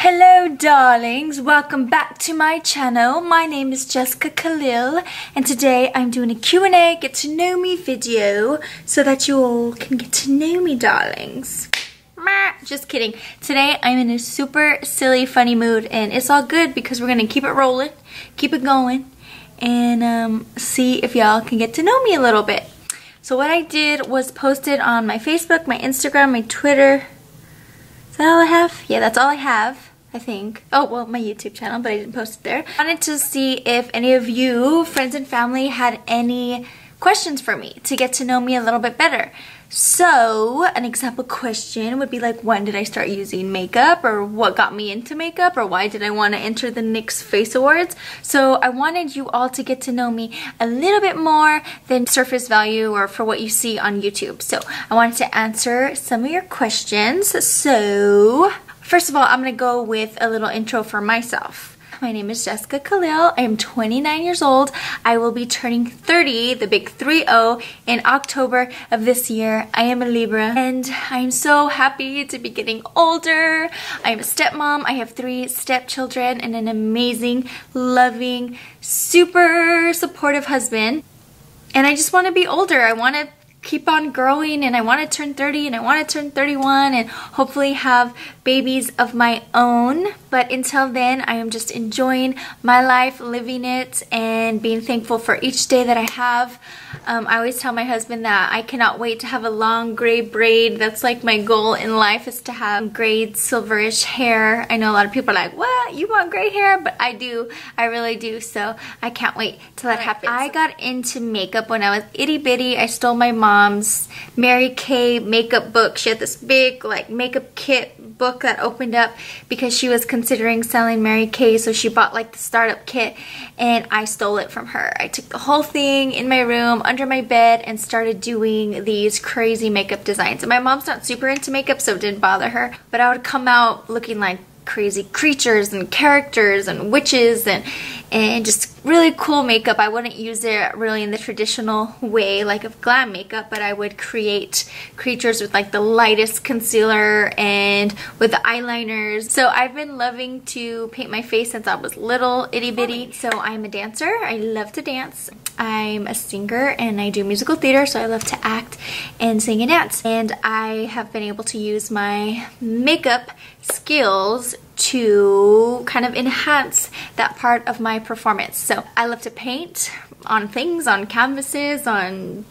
Hello darlings, welcome back to my channel. My name is Jessica Kalil and today I'm doing a Q&A get to know me video so that you all can get to know me darlings. Just kidding. Today I'm in a super silly funny mood and it's all good because we're gonna keep it rolling, keep it going, and see if y'all can get to know me a little bit. So what I did was post it on my Facebook, my Instagram, my Twitter. Is that all I have? Yeah, that's all I have, I think. Oh, well, my YouTube channel, but I didn't post it there. I wanted to see if any of you, friends and family, had any questions for me to get to know me a little bit better. So, an example question would be like, when did I start using makeup? Or what got me into makeup? Or why did I want to enter the NYX Face Awards? So, I wanted you all to get to know me a little bit more than surface value or for what you see on YouTube. So, I wanted to answer some of your questions. So, first of all, I'm going to go with a little intro for myself. My name is Jessica Kalil. I am 29 years old. I will be turning 30, the big 3-0, in October of this year. I am a Libra and I'm so happy to be getting older. I am a stepmom. I have 3 stepchildren and an amazing, loving, super supportive husband. And I just want to be older. I want to keep on growing and I want to turn 30 and I want to turn 31 and hopefully have babies of my own. But until then, I am just enjoying my life, living it, and being thankful for each day that I have. I always tell my husband that I cannot wait to have a long gray braid. That's like my goal in life, is to have gray silverish hair. I know a lot of people are like, what? You want gray hair? But I do. I really do. So I can't wait till that happens. I got into makeup when I was itty bitty. I stole my mom's Mary Kay makeup book. She had this big like makeup kit book that opened up because she was considering selling Mary Kay, so she bought like the startup kit and I stole it from her. I took the whole thing in my room under my bed and started doing these crazy makeup designs. And my mom's not super into makeup, so it didn't bother her, but I would come out looking like crazy creatures and characters and witches and just really cool makeup. I wouldn't use it really in the traditional way like of glam makeup, but I would create creatures with like the lightest concealer and with the eyeliners. So I've been loving to paint my face since I was little, itty bitty. So I'm a dancer. I love to dance. I'm a singer and I do musical theater, so I love to act and sing and dance. And I have been able to use my makeup skills to kind of enhance that part of my performance. So I love to paint on things, on canvases, on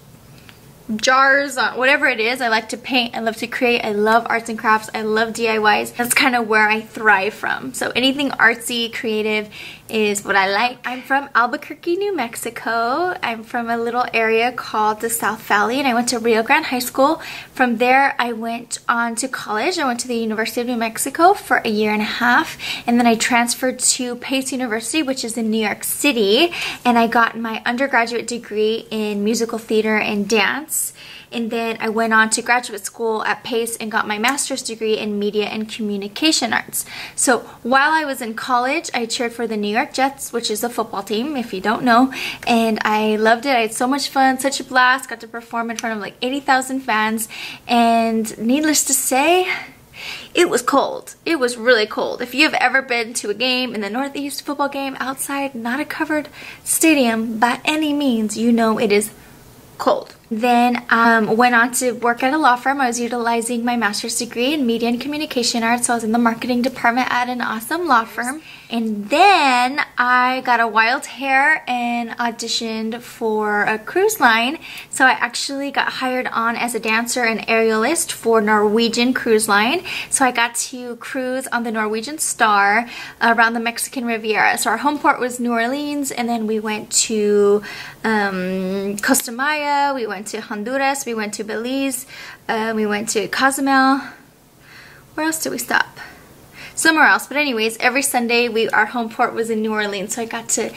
jars, on whatever it is. I like to paint. I love to create. I love arts and crafts. I love DIYs. That's kind of where I thrive from. So anything artsy, creative is what I like. I'm from Albuquerque, New Mexico. I'm from a little area called the South Valley and I went to Rio Grande High School. From there I went on to college. I went to the University of New Mexico for a year and a half and then I transferred to Pace University, which is in New York City, and I got my undergraduate degree in musical theater and dance. And then I went on to graduate school at Pace and got my master's degree in media and communication arts. So while I was in college, I cheered for the New York Jets, which is a football team, if you don't know. And I loved it. I had so much fun, such a blast. Got to perform in front of like 80,000 fans. And needless to say, it was cold. It was really cold. If you've ever been to a game in the Northeast, football game outside, not a covered stadium by any means, you know it is cold. Then went on to work at a law firm. I was utilizing my master's degree in media and communication arts, so I was in the marketing department at an awesome law firm. And then I got a wild hair and auditioned for a cruise line. So I actually got hired on as a dancer and aerialist for Norwegian Cruise Line. So I got to cruise on the Norwegian Star around the Mexican Riviera. So our home port was New Orleans, and then we went to Costa Maya, we went to Honduras, we went to Belize, we went to Cozumel. Where else did we stop? Somewhere else, but anyways, every Sunday our home port was in New Orleans, so I got to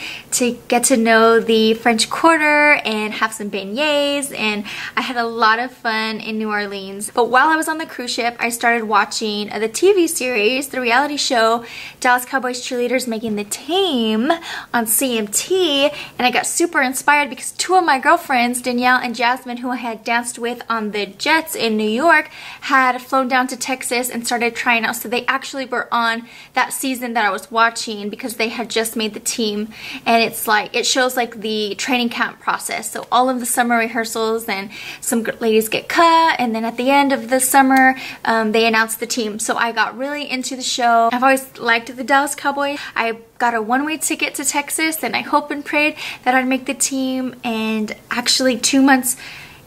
get to know the French Quarter and have some beignets, and I had a lot of fun in New Orleans. But while I was on the cruise ship, I started watching the TV series, the reality show Dallas Cowboys Cheerleaders Making the Team on CMT, and I got super inspired because 2 of my girlfriends, Danielle and Jasmine, who I had danced with on the Jets in New York, had flown down to Texas and started trying out, so they actually were on that season that I was watching because they had just made the team, and it's like, it shows like the training camp process. So all of the summer rehearsals, and some ladies get cut, and then at the end of the summer, they announce the team. So I got really into the show. I've always liked the Dallas Cowboys. I got a one-way ticket to Texas, and I hoped and prayed that I'd make the team. And actually 2 months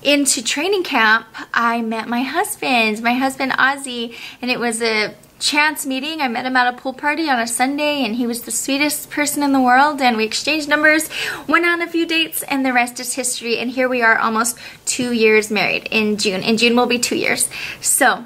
into training camp, I met my husband Ozzy, and it was a chance meeting. I met him at a pool party on a Sunday, and he was the sweetest person in the world, and we exchanged numbers, went on a few dates, and the rest is history. And here we are, almost 2 years married. In June will be 2 years. So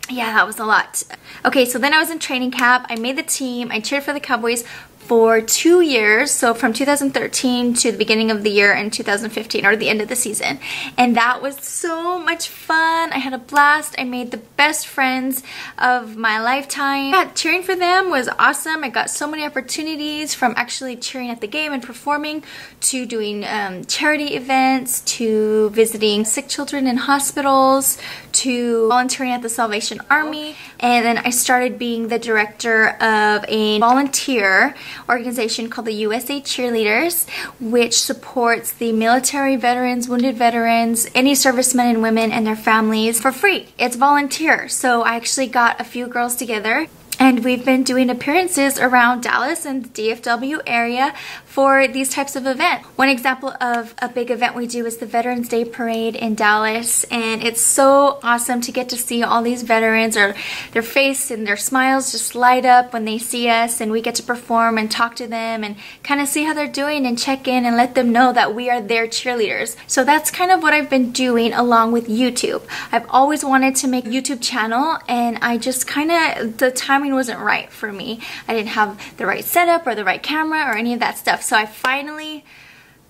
yeah, that was a lot. Okay, so then I was in training camp. I made the team. I cheered for the Cowboys for 2 years, so from 2013 to the beginning of the year in 2015, or the end of the season. And that was so much fun. I had a blast. I made the best friends of my lifetime. Yeah, cheering for them was awesome. I got so many opportunities, from actually cheering at the game and performing, to doing charity events, to visiting sick children in hospitals, to volunteering at the Salvation Army. And then I started being the director of a volunteer organization called the USA Cheerleaders, which supports the military veterans, wounded veterans, any servicemen and women and their families for free. It's volunteer. So I actually got a few girls together, and we've been doing appearances around Dallas and the DFW area for these types of events. One example of a big event we do is the Veterans Day Parade in Dallas, and it's so awesome to get to see all these veterans, or their face and their smiles just light up when they see us, and we get to perform and talk to them and kind of see how they're doing and check in and let them know that we are their cheerleaders. So that's kind of what I've been doing along with YouTube. I've always wanted to make a YouTube channel, and I just kind of, the timing wasn't right for me. I didn't have the right setup or the right camera or any of that stuff. So I finally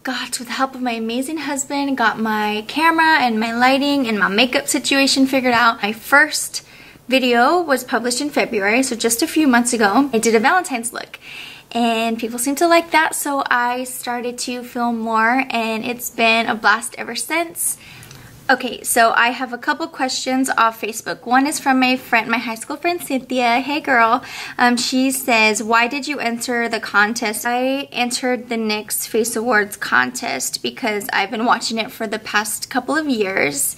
got, with the help of my amazing husband, got my camera and my lighting and my makeup situation figured out. My first video was published in February, so just a few months ago. I did a Valentine's look, and people seem to like that, so I started to film more, and it's been a blast ever since. Okay, so I have a couple questions off Facebook. One is from my friend, my high school friend Cynthia. Hey girl. She says, why did you enter the contest? I entered the Nick's Face Awards contest because I've been watching it for the past couple of years,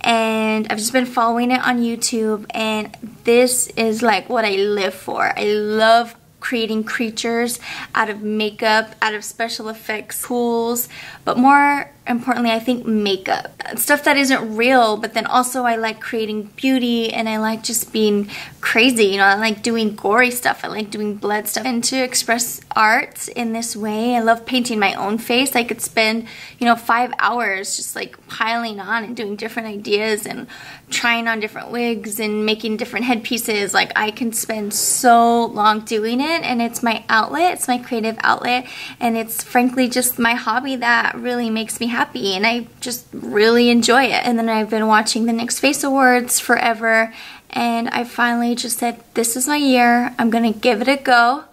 and I've just been following it on YouTube, and this is like what I live for. I love creating creatures out of makeup, out of special effects tools, but more importantly, I think makeup. Stuff that isn't real, but then also I like creating beauty, and I like just being crazy. You know, I like doing gory stuff. I like doing blood stuff. And to express art in this way, I love painting my own face. I could spend, you know, 5 hours just like piling on and doing different ideas and trying on different wigs and making different headpieces. Like, I can spend so long doing it, and it's my outlet. It's my creative outlet, and it's frankly just my hobby that really makes me happy, and I just really enjoy it. And then I've been watching the Nick's Face Awards forever, and I finally just said, this is my year. I'm gonna give it a go.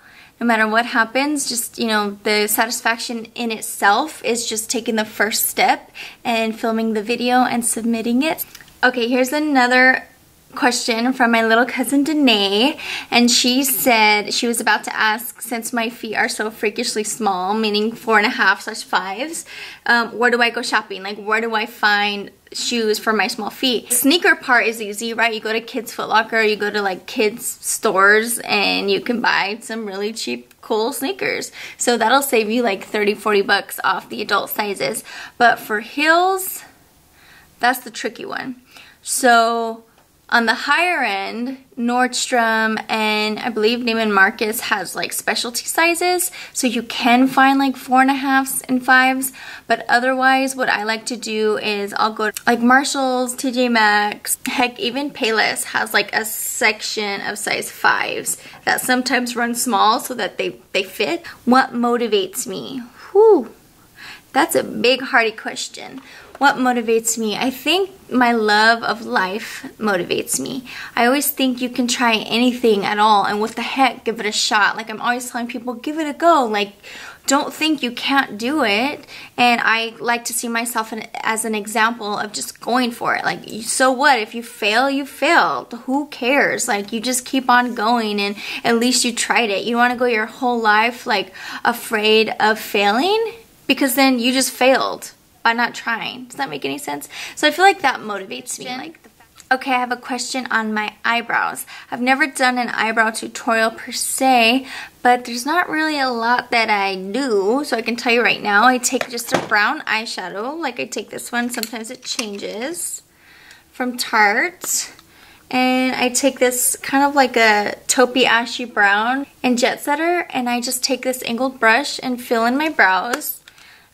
No matter what happens, just, you know, the satisfaction in itself is just taking the first step and filming the video and submitting it. Okay, here's another question from my little cousin Danae, and she said she was about to ask, since my feet are so freakishly small, meaning 4.5/5s, where do I go shopping? Like, where do I find shoes for my small feet? The sneaker part is easy, right? You go to Kids Foot Locker, you go to like kids stores, and you can buy some really cheap cool sneakers. So that'll save you like 30-40 bucks off the adult sizes. But for heels, that's the tricky one. So on the higher end, Nordstrom and I believe Neiman Marcus has like specialty sizes, so you can find like 4.5s and 5s, but otherwise what I like to do is I'll go to like Marshall's, TJ Maxx, heck even Payless has like a section of size 5s that sometimes run small so that they fit. What motivates me? Whew, that's a big hearty question. What motivates me? I think my love of life motivates me. I always think you can try anything at all, and what the heck, give it a shot. Like, I'm always telling people, give it a go. Like, don't think you can't do it. And I like to see myself as an example of just going for it. Like, so what? If you fail, you failed. Who cares? Like, you just keep on going, and at least you tried it. You want to go your whole life like afraid of failing, because then you just failed by not trying. Does that make any sense? So I feel like that motivates me. Okay, I have a question on my eyebrows. I've never done an eyebrow tutorial per se, but there's not really a lot that I do, so I can tell you right now. I take just a brown eyeshadow, like I take this one. Sometimes it changes, from Tarte. And I take this kind of like a taupey ashy brown and jet setter, and I just take this angled brush and fill in my brows.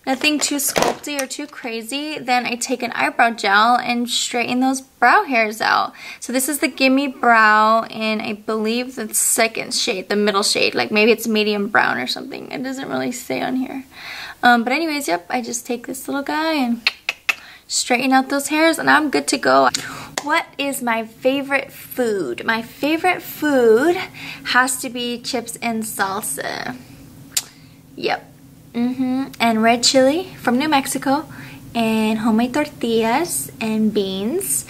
Nothing too sculpty or too crazy. Then I take an eyebrow gel and straighten those brow hairs out. So this is the Gimme Brow in, I believe, the second shade, the middle shade. Like maybe it's medium brown or something. It doesn't really say on here. But anyways, yep, I just take this little guy and straighten out those hairs, and I'm good to go. What is my favorite food? My favorite food has to be chips and salsa. Yep. And red chili from New Mexico, and homemade tortillas and beans.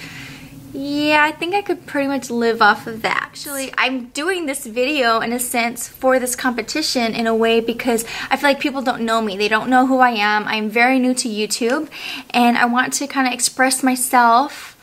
Yeah, I think I could pretty much live off of that. Actually, I'm doing this video in a sense for this competition in a way because I feel like people don't know me. They don't know who I am. I'm very new to YouTube, and I want to kind of express myself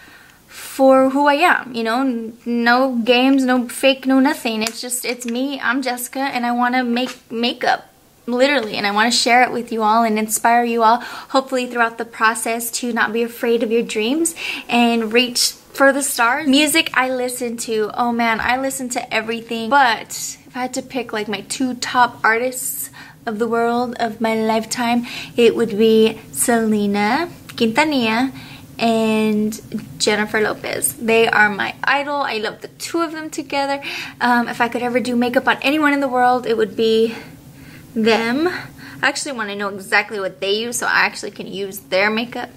for who I am, you know, no games, no fake, no nothing. It's just, it's me, I'm Jessica, and I want to make makeup. Literally, and I want to share it with you all and inspire you all, hopefully throughout the process, to not be afraid of your dreams and reach for the stars. Music I listen to, oh man, I listen to everything, but if I had to pick like my 2 top artists of the world of my lifetime, it would be Selena Quintanilla and Jennifer Lopez. They are my idol. I love the 2 of them together. If I could ever do makeup on anyone in the world, it would be them. I actually want to know exactly what they use so I actually can use their makeup.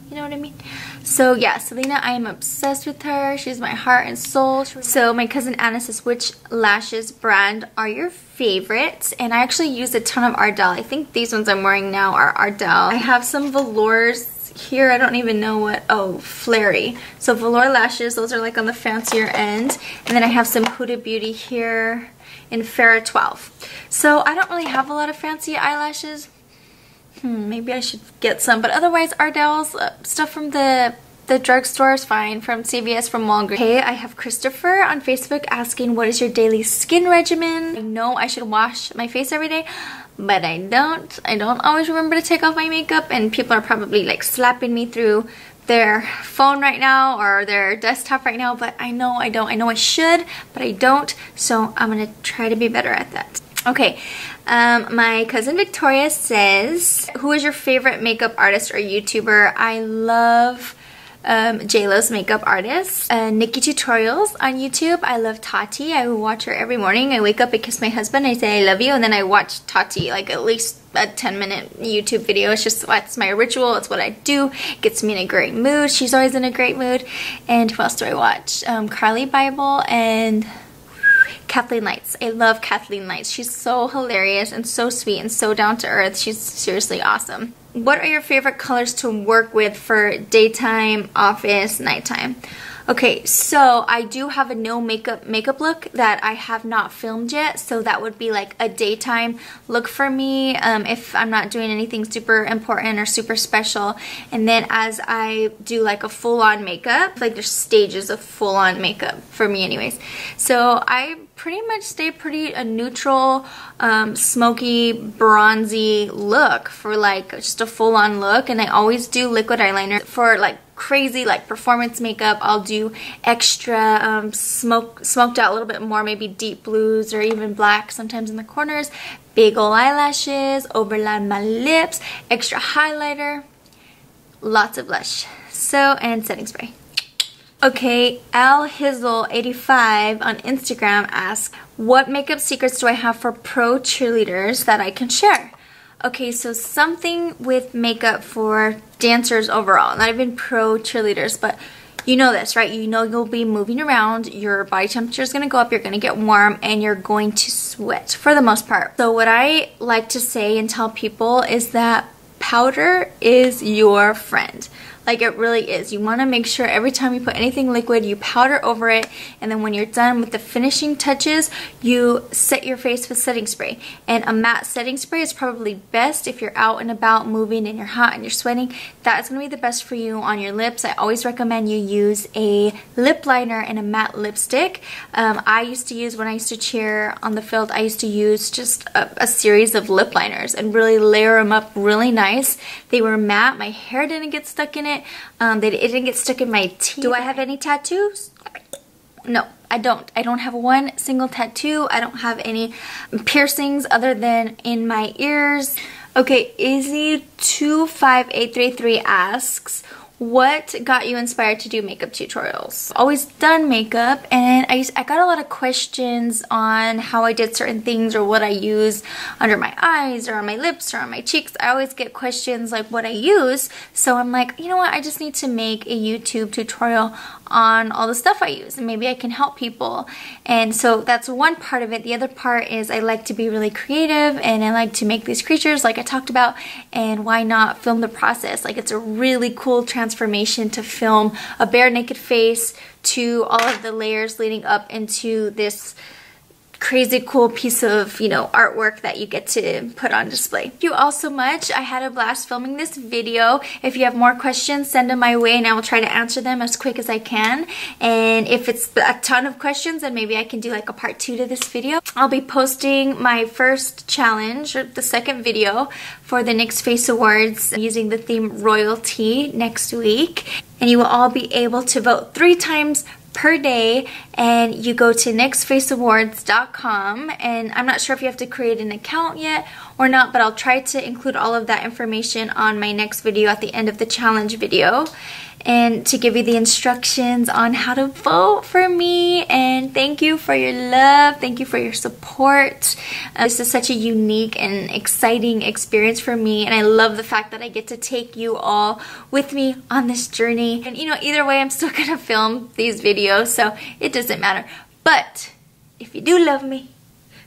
You know what I mean? So yeah, Selena, I am obsessed with her. She's my heart and soul. So my cousin Anna says, which lashes brand are your favorites? And I actually use a ton of Ardell. I think these ones I'm wearing now are Ardell. I have some velours here. I don't even know what. Oh, Flary. So velour lashes. Those are like on the fancier end. And then I have some Huda Beauty here in Farrah 12. So I don't really have a lot of fancy eyelashes. Maybe I should get some, but otherwise Ardell's stuff from the drugstore is fine, from CVS, from Walgreens. Okay, I have Christopher on Facebook asking, what is your daily skin regimen? I know I should wash my face every day, but I don't. I don't always remember to take off my makeup, and people are probably like slapping me through their phone right now or their desktop right now, but I know I don't. I know I should, but I don't, so I'm gonna try to be better at that. Okay, my cousin Victoria says, who is your favorite makeup artist or YouTuber? I love JLo's makeup artist. Nikki Tutorials on YouTube. I love Tati. I watch her every morning. I wake up, I kiss my husband, I say I love you, and then I watch Tati, like at least a 10-minute YouTube video. It's just, that's my ritual. It's what I do. It gets me in a great mood. She's always in a great mood. And who else do I watch? Carly Bible and Kathleen Lights. I love Kathleen Lights. She's so hilarious and so sweet and so down to earth. She's seriously awesome. What are your favorite colors to work with for daytime, office, nighttime? Okay, so I do have a no makeup look that I have not filmed yet, so that would be like a daytime look for me if I'm not doing anything super important or super special. And then as I do like a full-on makeup, like there's stages of full-on makeup for me anyways. So I pretty much stay a neutral, smoky, bronzy look for like just a full-on look. And I always do liquid eyeliner for like crazy like performance makeup. I'll do extra smoked out a little bit more, maybe deep blues or even black sometimes in the corners, big ol' eyelashes, overline my lips, extra highlighter, lots of blush, so, and setting spray. Okay, alhizzle85 on Instagram asks, what makeup secrets do I have for pro cheerleaders that I can share? Okay, so something with makeup for dancers overall, not even pro cheerleaders, but You know this, right? You know you'll be moving around, your body temperature is going to go up, you're going to get warm, and you're going to sweat for the most part. So what I like to say and tell people is that powder is your friend. Like, it really is. You want to make sure every time you put anything liquid, you powder over it, and then when you're done with the finishing touches, you set your face with setting spray. And a matte setting spray is probably best if you're out and about moving and you're hot and you're sweating. That is going to be the best for you on your lips. I always recommend you use a lip liner and a matte lipstick. I used to use, when I used to cheer on the field, I used to use just a series of lip liners and really layer them up really nice. They were matte. My hair didn't get stuck in it. It didn't get stuck in my teeth. Do I have any tattoos? No, I don't. I don't have one single tattoo. I don't have any piercings other than in my ears. Okay, Izzy25833 asks, what got you inspired to do makeup tutorials? Always done makeup, and I got a lot of questions on how I did certain things or what I use under my eyes or on my lips or on my cheeks. I always get questions like what I use, so I'm like, you know what, I just need to make a YouTube tutorial on all the stuff I use, and maybe I can help people. And so that's one part of it. The other part is I like to be really creative, and I like to make these creatures like I talked about, and why not film the process? Like, it's a really cool transformation to film a bare naked face to all of the layers leading up into this crazy cool piece of, you know, artwork that you get to put on display. Thank you all so much. I had a blast filming this video. If you have more questions, send them my way and I will try to answer them as quick as I can. And if it's a ton of questions, then maybe I can do like a part 2 to this video. I'll be posting my first challenge, or the second video, for the NYX Face Awards using the theme Royalty next week. And you will all be able to vote 3 times per day, and you go to nyxfaceawards.com, and I'm not sure if you have to create an account yet or not, but I'll try to include all of that information on my next video at the end of the challenge video, and to give you the instructions on how to vote for me. And thank you for your love, thank you for your support. This is such a unique and exciting experience for me, and I love the fact that I get to take you all with me on this journey. And you know, either way, I'm still gonna film these videos, so it doesn't matter. But if you do love me,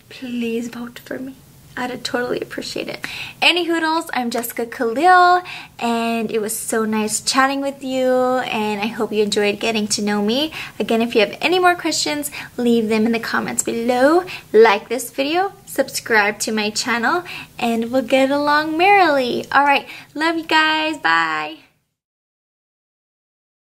please vote for me. I'd totally appreciate it. Any hoodles, I'm Jessica Kalil, and it was so nice chatting with you, and I hope you enjoyed getting to know me. Again, if you have any more questions, leave them in the comments below. Like this video, subscribe to my channel, and we'll get along merrily. Alright, love you guys. Bye.